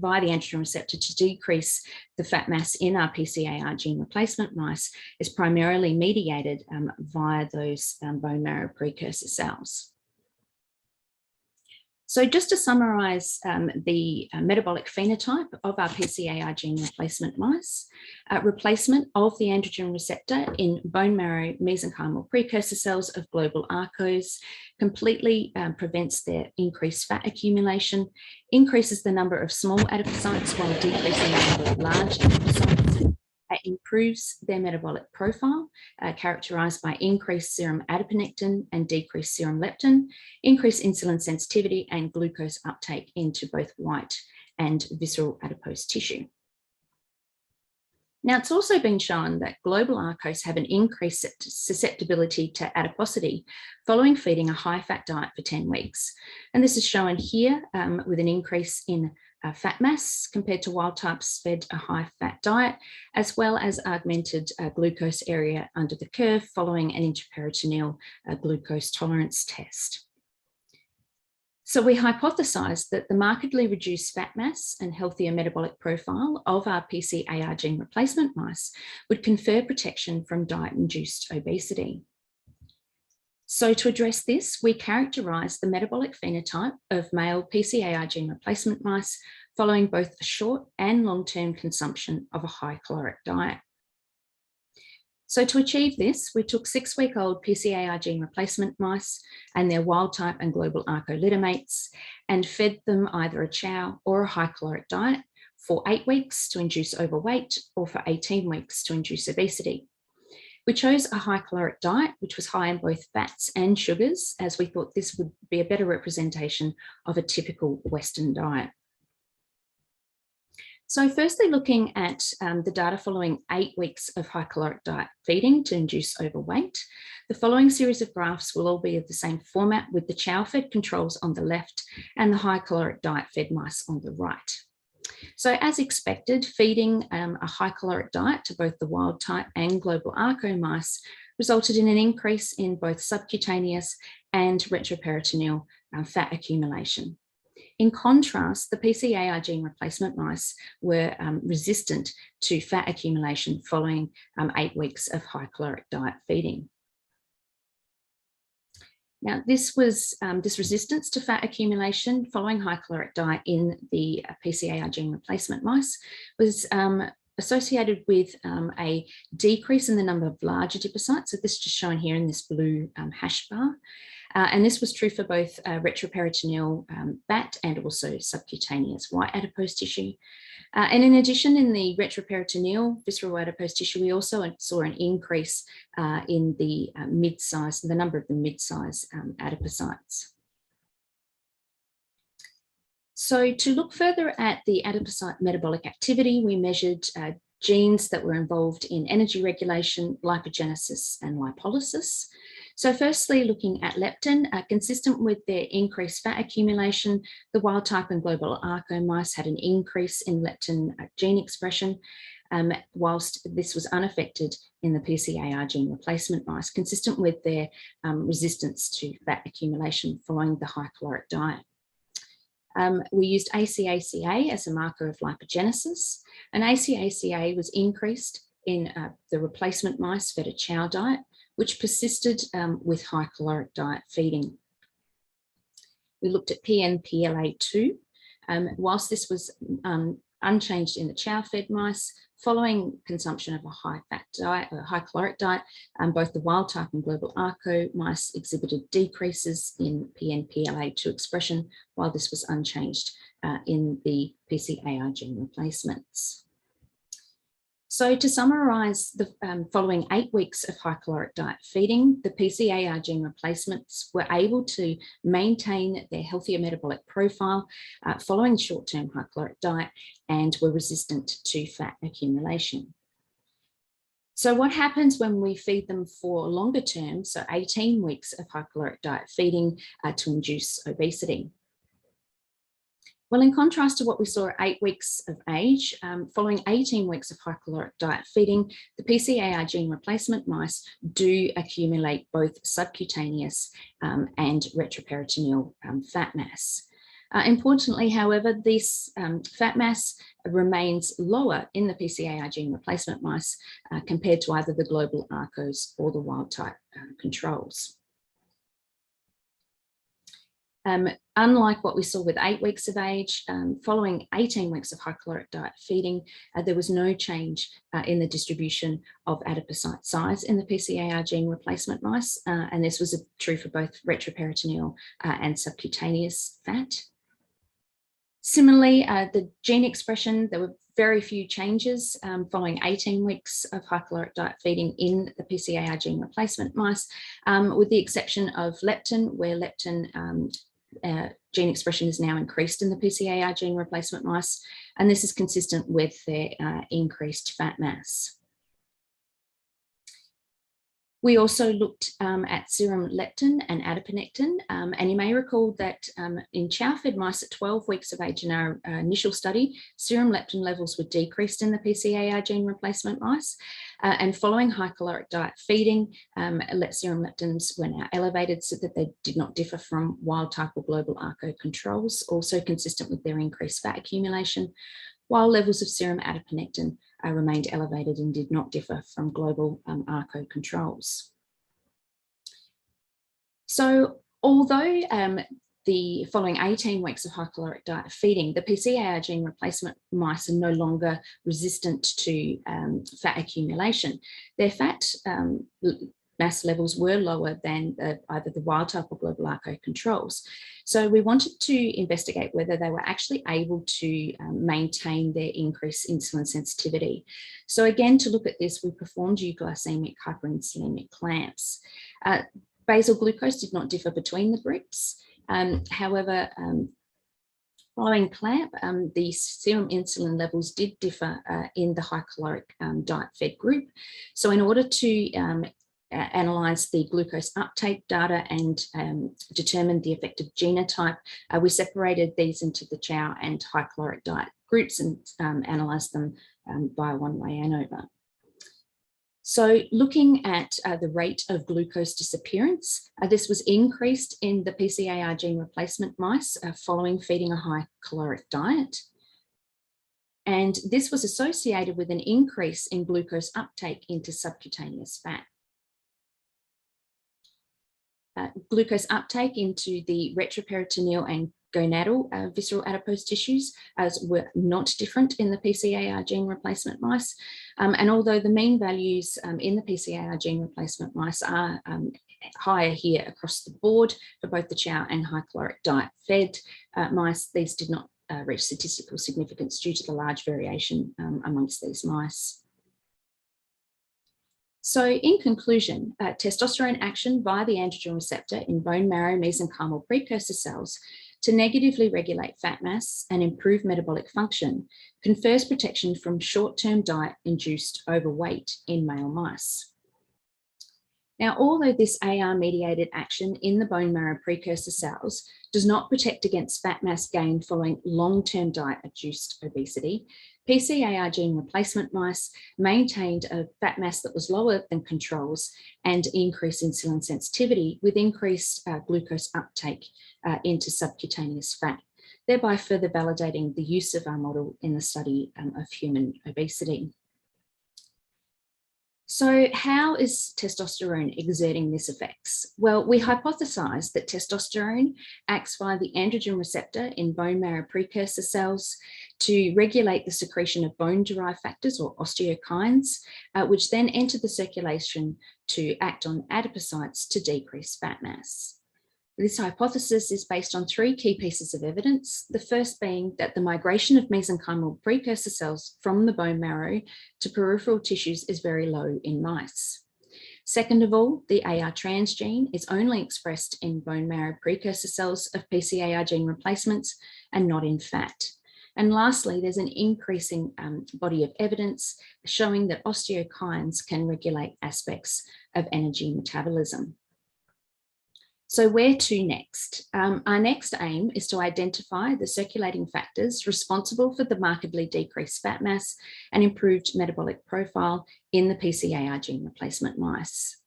via the androgen receptor to decrease the fat mass in our PCAR gene replacement mice is primarily mediated via those bone marrow precursor cells. So just to summarize the metabolic phenotype of our PCAR gene replacement mice, replacement of the androgen receptor in bone marrow mesenchymal precursor cells of global ARCOs completely prevents their increased fat accumulation, increases the number of small adipocytes while decreasing the number of large adipocytes, improves their metabolic profile, characterized by increased serum adiponectin and decreased serum leptin, increased insulin sensitivity and glucose uptake into both white and visceral adipose tissue. Now, it's also been shown that global ARCOs have an increased susceptibility to adiposity following feeding a high-fat diet for 10 weeks. And this is shown here with an increase in fat mass compared to wild types fed a high-fat diet, as well as augmented glucose area under the curve following an intraperitoneal glucose tolerance test. So we hypothesized that the markedly reduced fat mass and healthier metabolic profile of our PCAR gene replacement mice would confer protection from diet-induced obesity. So to address this, we characterized the metabolic phenotype of male PCAR gene replacement mice following both a short and long-term consumption of a high caloric diet. So to achieve this, we took 6-week-old PCAR gene replacement mice and their wild type and global ARCO littermates and fed them either a chow or a high caloric diet for 8 weeks to induce overweight or for 18 weeks to induce obesity. We chose a high caloric diet, which was high in both fats and sugars, as we thought this would be a better representation of a typical Western diet. So firstly, looking at the data following 8 weeks of high caloric diet feeding to induce overweight, the following series of graphs will all be of the same format with the chow-fed controls on the left and the high caloric diet-fed mice on the right. So as expected, feeding a high caloric diet to both the wild type and global ARCO mice resulted in an increase in both subcutaneous and retroperitoneal fat accumulation. In contrast, the PCAR gene replacement mice were resistant to fat accumulation following 8 weeks of high caloric diet feeding. Now, this resistance to fat accumulation following high caloric diet in the PCAR gene replacement mice was associated with a decrease in the number of large adipocytes. So this is just shown here in this blue hash bar, And this was true for both retroperitoneal fat and also subcutaneous white adipose tissue. And in addition, in the retroperitoneal visceral adipose tissue, we also saw an increase in the mid-size, the number of the mid-size adipocytes. So to look further at the adipocyte metabolic activity, we measured genes that were involved in energy regulation, lipogenesis, and lipolysis. So firstly, looking at leptin, consistent with their increased fat accumulation, the wild type and global ARCO mice had an increase in leptin gene expression, whilst this was unaffected in the PCAR gene replacement mice, consistent with their resistance to fat accumulation following the high caloric diet. We used ACACA as a marker of lipogenesis, and ACACA was increased in the replacement mice fed a chow diet, which persisted with high caloric diet feeding. We looked at PNPLA2. Whilst this was unchanged in the chow-fed mice, following consumption of a high-fat diet or high caloric diet, both the wild type and global ARCO mice exhibited decreases in PNPLA2 expression, while this was unchanged in the PCAR gene replacements. So to summarise, the following 8 weeks of high caloric diet feeding, the PCAR gene replacements were able to maintain their healthier metabolic profile following short-term high caloric diet and were resistant to fat accumulation. So what happens when we feed them for longer term, so 18 weeks of high caloric diet feeding to induce obesity? Well, in contrast to what we saw at 8 weeks of age, following 18 weeks of high caloric diet feeding, the PCAR gene replacement mice do accumulate both subcutaneous and retroperitoneal fat mass. Importantly, however, this fat mass remains lower in the PCAR gene replacement mice compared to either the global ARCOs or the wild type controls. Unlike what we saw with 8 weeks of age, following 18 weeks of high caloric diet feeding, there was no change in the distribution of adipocyte size in the PCAR gene replacement mice, and this was true for both retroperitoneal and subcutaneous fat. Similarly, the gene expression, there were very few changes following 18 weeks of high caloric diet feeding in the PCAR gene replacement mice, with the exception of leptin, where leptin gene expression is now increased in the PCAR gene replacement mice, and this is consistent with their increased fat mass. We also looked at serum leptin and adiponectin, and you may recall that in chow-fed mice at 12 weeks of age in our initial study, serum leptin levels were decreased in the PCAR gene replacement mice, and following high caloric diet feeding, serum leptins were now elevated so that they did not differ from wild type or global ARCO controls, also consistent with their increased fat accumulation, while levels of serum adiponectin remained elevated and did not differ from global ARCO controls. So although the following 18 weeks of high caloric diet feeding, the PCAR gene replacement mice are no longer resistant to fat accumulation, their fat mass levels were lower than either the wild type or global ARCO controls. So we wanted to investigate whether they were actually able to maintain their increased insulin sensitivity. So again, to look at this, we performed euglycemic hyperinsulinic clamps. Basal glucose did not differ between the groups. However, following clamp, the serum insulin levels did differ in the high caloric diet fed group. So in order to analyze the glucose uptake data and determine the effective genotype, we separated these into the chow and high caloric diet groups and analyzed them by one-way ANOVA. So looking at the rate of glucose disappearance, this was increased in the PCAR gene replacement mice following feeding a high caloric diet. And this was associated with an increase in glucose uptake into subcutaneous fat. Glucose uptake into the retroperitoneal and gonadal visceral adipose tissues were not different in the PCAR gene replacement mice. And although the mean values in the PCAR gene replacement mice are higher here across the board for both the chow and high caloric diet fed mice. These did not reach statistical significance due to the large variation amongst these mice. So in conclusion, testosterone action via the androgen receptor in bone marrow mesenchymal precursor cells to negatively regulate fat mass and improve metabolic function confers protection from short-term diet-induced overweight in male mice. Now, although this AR-mediated action in the bone marrow precursor cells does not protect against fat mass gain following long-term diet-induced obesity, PCAR gene replacement mice maintained a fat mass that was lower than controls and increased insulin sensitivity with increased glucose uptake into subcutaneous fat, thereby further validating the use of our model in the study of human obesity. So how is testosterone exerting these effects? Well, we hypothesized that testosterone acts via the androgen receptor in bone marrow precursor cells to regulate the secretion of bone-derived factors or osteokines, which then enter the circulation to act on adipocytes to decrease fat mass. This hypothesis is based on three key pieces of evidence, the first being that the migration of mesenchymal precursor cells from the bone marrow to peripheral tissues is very low in mice. Second of all, the AR transgene is only expressed in bone marrow precursor cells of PCAR gene replacements and not in fat. And lastly, there's an increasing body of evidence showing that osteokines can regulate aspects of energy metabolism. So where to next? Our next aim is to identify the circulating factors responsible for the markedly decreased fat mass and improved metabolic profile in the PCAR gene replacement mice.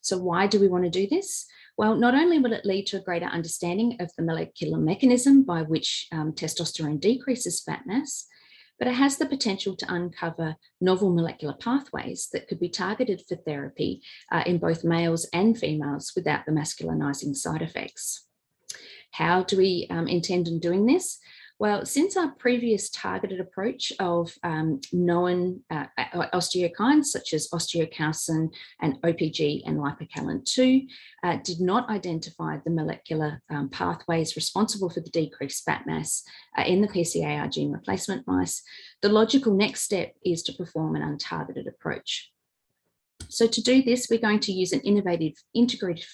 So why do we want to do this? Well, not only will it lead to a greater understanding of the molecular mechanism by which testosterone decreases fat mass, but it has the potential to uncover novel molecular pathways that could be targeted for therapy in both males and females without the masculinizing side effects. How do we intend on doing this? Well, since our previous targeted approach of known osteokines such as osteocalcin and OPG and lipocalin-2 did not identify the molecular pathways responsible for the decreased fat mass in the PCAR gene replacement mice, the logical next step is to perform an untargeted approach. So to do this, we're going to use an innovative integrative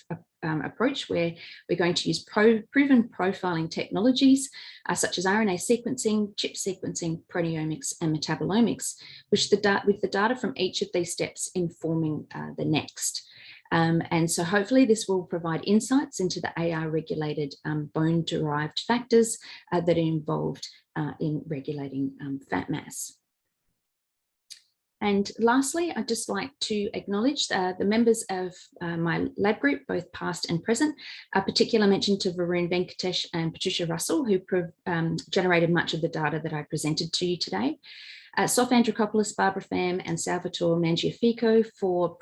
approach where we're going to use proven profiling technologies such as RNA sequencing, chip sequencing, proteomics, and metabolomics, with the data from each of these steps informing the next. And so hopefully this will provide insights into the AR-regulated bone-derived factors that are involved in regulating fat mass. And lastly, I'd just like to acknowledge the members of my lab group, both past and present, a particular mention to Varun Venkatesh and Patricia Russell, who generated much of the data that I presented to you today. Sof Andrikopoulos, Barbara Pham, and Salvatore Mangiafico for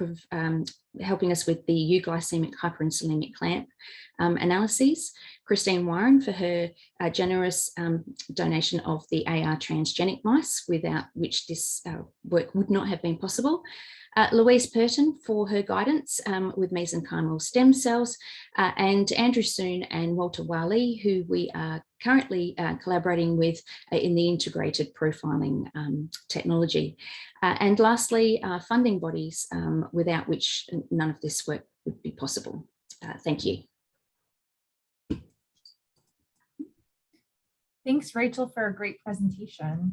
helping us with the euglycemic hyperinsulinic clamp analyses. Christine Warren for her generous donation of the AR transgenic mice, without which this work would not have been possible. Louise Purton for her guidance with mesenchymal stem cells, and Andrew Soon and Walter Wali, who we are currently collaborating with in the integrated profiling technology. And lastly, funding bodies, without which none of this work would be possible. Thank you. Thanks, Rachel, for a great presentation.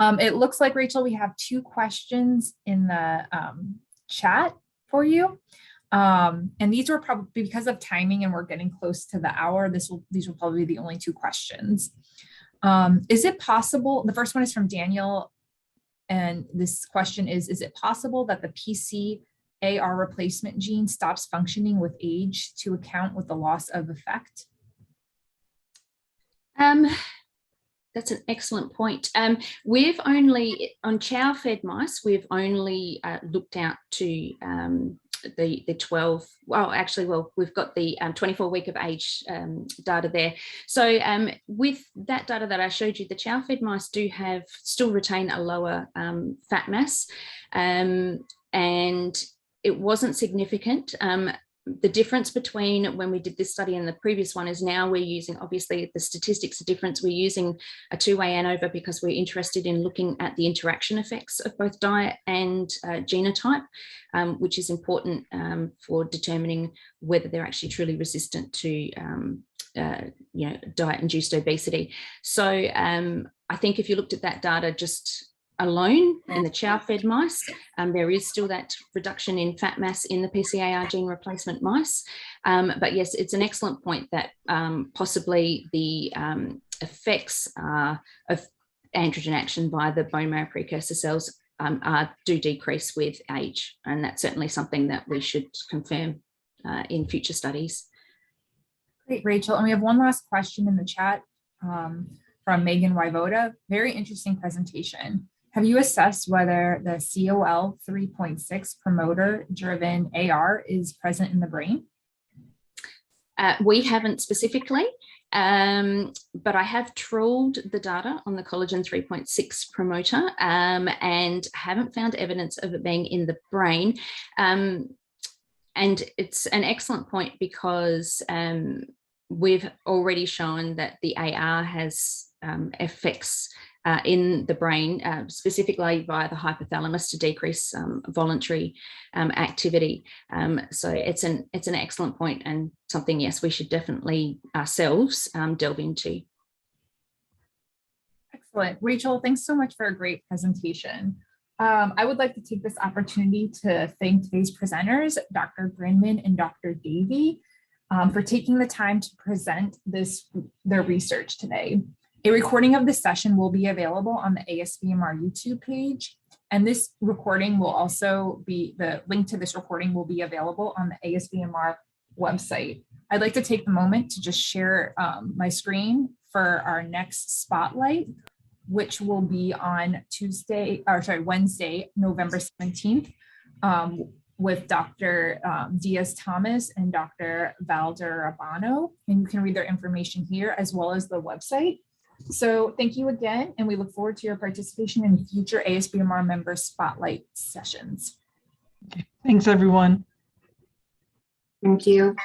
It looks like, Rachel, we have 2 questions in the chat for you. And these were probably, because of timing and we're getting close to the hour, these will probably be the only 2 questions. Is it possible, the first one is from Daniel, and this question is it possible that the PCAR replacement gene stops functioning with age to account with the loss of effect? That's an excellent point. We've only, on chow-fed mice, we've only looked out to the 12, well, actually, well, we've got the 24 week of age data there. So with that data that I showed you, the chow-fed mice still retain a lower fat mass, and it wasn't significant. The difference between when we did this study and the previous one is now we're using, obviously the statistics are different. We're using a two-way ANOVA because we're interested in looking at the interaction effects of both diet and genotype, which is important for determining whether they're actually truly resistant to diet-induced obesity. So I think if you looked at that data just alone in the chow-fed mice, there is still that reduction in fat mass in the PCAR gene replacement mice. But yes, it's an excellent point that possibly the effects of androgen action via the bone marrow precursor cells do decrease with age. And that's certainly something that we should confirm in future studies. Great, Rachel. And we have one last question in the chat from Megan Wyvoda. Very interesting presentation. Have you assessed whether the COL 3.6 promoter-driven AR is present in the brain? We haven't specifically, but I have trawled the data on the collagen 3.6 promoter and haven't found evidence of it being in the brain. And it's an excellent point because we've already shown that the AR has effects in the brain, specifically via the hypothalamus to decrease voluntary activity. So it's an excellent point and something, yes, we should definitely ourselves delve into. Excellent. Rachel, thanks so much for a great presentation. I would like to take this opportunity to thank today's presenters, Dr. Grinman and Dr. Davey, for taking the time to present their research today. A recording of this session will be available on the ASBMR YouTube page, and this recording will also be, the link to this recording will be available on the ASBMR website. I'd like to take the moment to just share my screen for our next spotlight, which will be on Wednesday, November 17th, with Dr. Diaz-Thomas and Dr. Valderrabano, and you can read their information here as well as the website. So thank you again, and we look forward to your participation in future ASBMR member spotlight sessions. Okay. Thanks, everyone. Thank you.